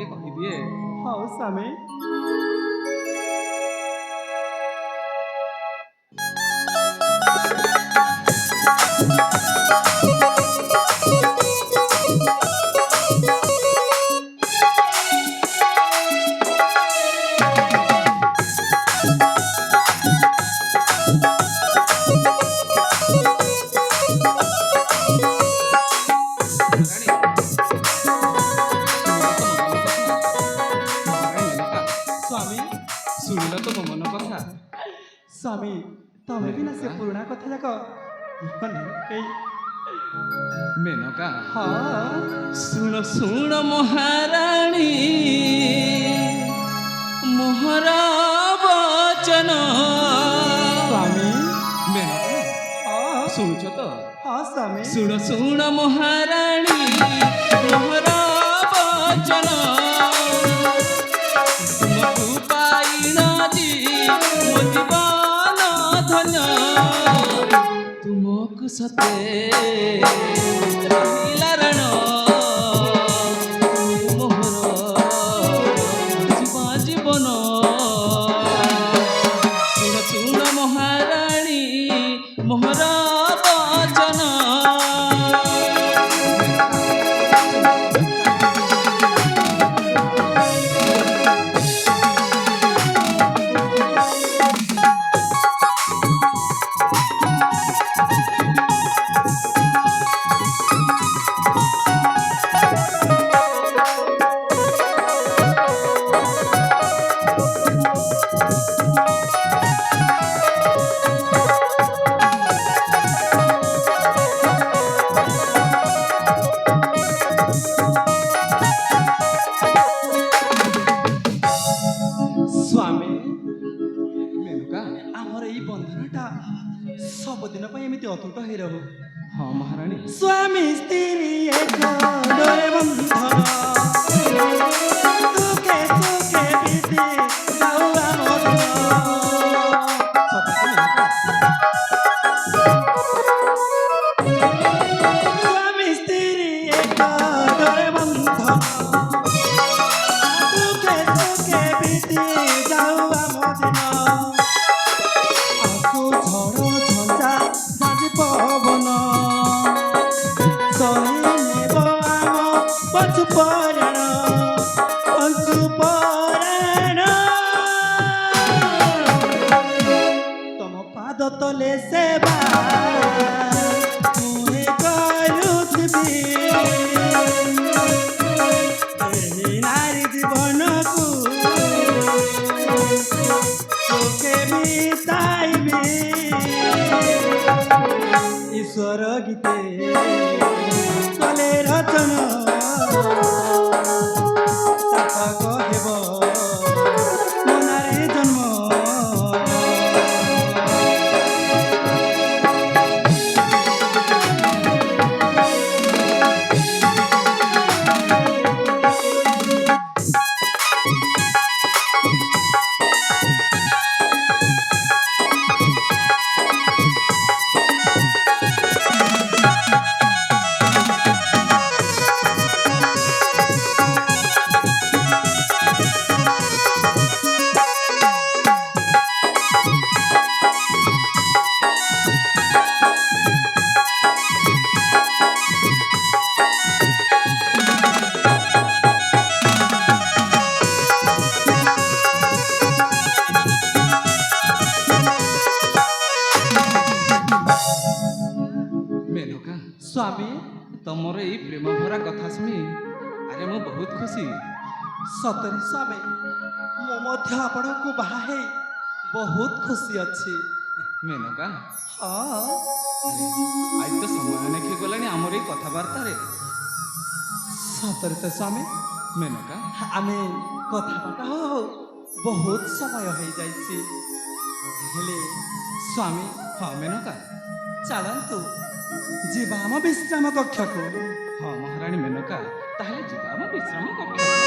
ଟିକେ କହିଦିଏ। ହଉ ସ୍ୱାମୀ। ଶୁଣିଲ ତ ମୋ ମନ କଥା। ସ୍ୱାମୀ ତମେ ବି ନା ସେ ପୁରୁଣା କଥା ଯାକ ମନେ ପକେଇ। मेनका ହଁ सुन सुन महाराणी मोहर वचन। ସ୍ୱାମୀ। मेनका ହଁ शुणुछ तो? ହଁ ସ୍ୱାମୀ। सुन सुन महाराणी मोहर वचन तुमको पाइन जी मो जीवन धन्य तुमको सते रहिला रण मोहर जीवा जीवन। सुन सुन महाराणी मोहर वचन। ସ୍ୱାମୀ मेनका ଆମର ଏଇ ବନ୍ଧନଟା ସବୁଦିନ ପାଇଁ ଏମିତି ଅତୁଟ ହେଇ ରହୁ। हाँ महारानी ସ୍ୱାମୀ ସ୍ତ୍ରୀ ଏକ ଡୋରେ ବନ୍ଧନ ସୁଖେ ସୁଖେ ବିତି ଯାଉ ଆମ ଦିନ। सत को मेनका ସ୍ୱାମୀ ସ୍ତ୍ରୀ ଏକ ଡୋରେ ବନ୍ଧନ ସୁଖେ ସୁଖେ ବିତି ଯାଉ ଆମ ଦିନ। ଆସୁ ଝଡ଼ ଝଞ୍ଜା ସାଜି ପବନ ସହି ନେବ ଆମ ପଶୁ ପରାଣ ପଶୁ ପରାଣ। ତମ ପାଦ ତଲେ ସେବା ମୁହେ କରୁଥିବି ଏହି ନାରୀ ଜୀବନକୁ ସୁଖେ ବିତାଇବି। ଈଶ୍ୱର ଗୀତେ କଲେ ରଚନ ସାର୍ଥକ ହେବ ମୋ ନାରୀ ଜନ୍ମ। मेनका ସ୍ୱାମୀ तमर एई प्रेम भरा कथा शुणी अरे मु बहुत खुशी। ସତରେ ସ୍ୱାମୀ ମୁଁ ମଧ୍ୟ ଆପଣଙ୍କୁ ବାହା ହେଇ ବହୁତ ଖୁସି ଅଛି। मेनका ହଁ आज तो समय नहीं गलानी आमर एई कथबार्ता रे। ସତରେ ତ ସ୍ୱାମୀ मेनका ଆମେ କଥାବାର୍ତ୍ତା ହଉ ହଉ ବହୁତ ସମୟ ହେଇଯାଇଛି। ହେଲେ ସ୍ୱାମୀ हाँ मेनका ଚାଲନ୍ତୁ ଯିବା ଆମ ବିଶ୍ରାମ କକ୍ଷକୁ। हाँ महाराणी मेनका ताहले जिबा हम विश्राम कक्ष।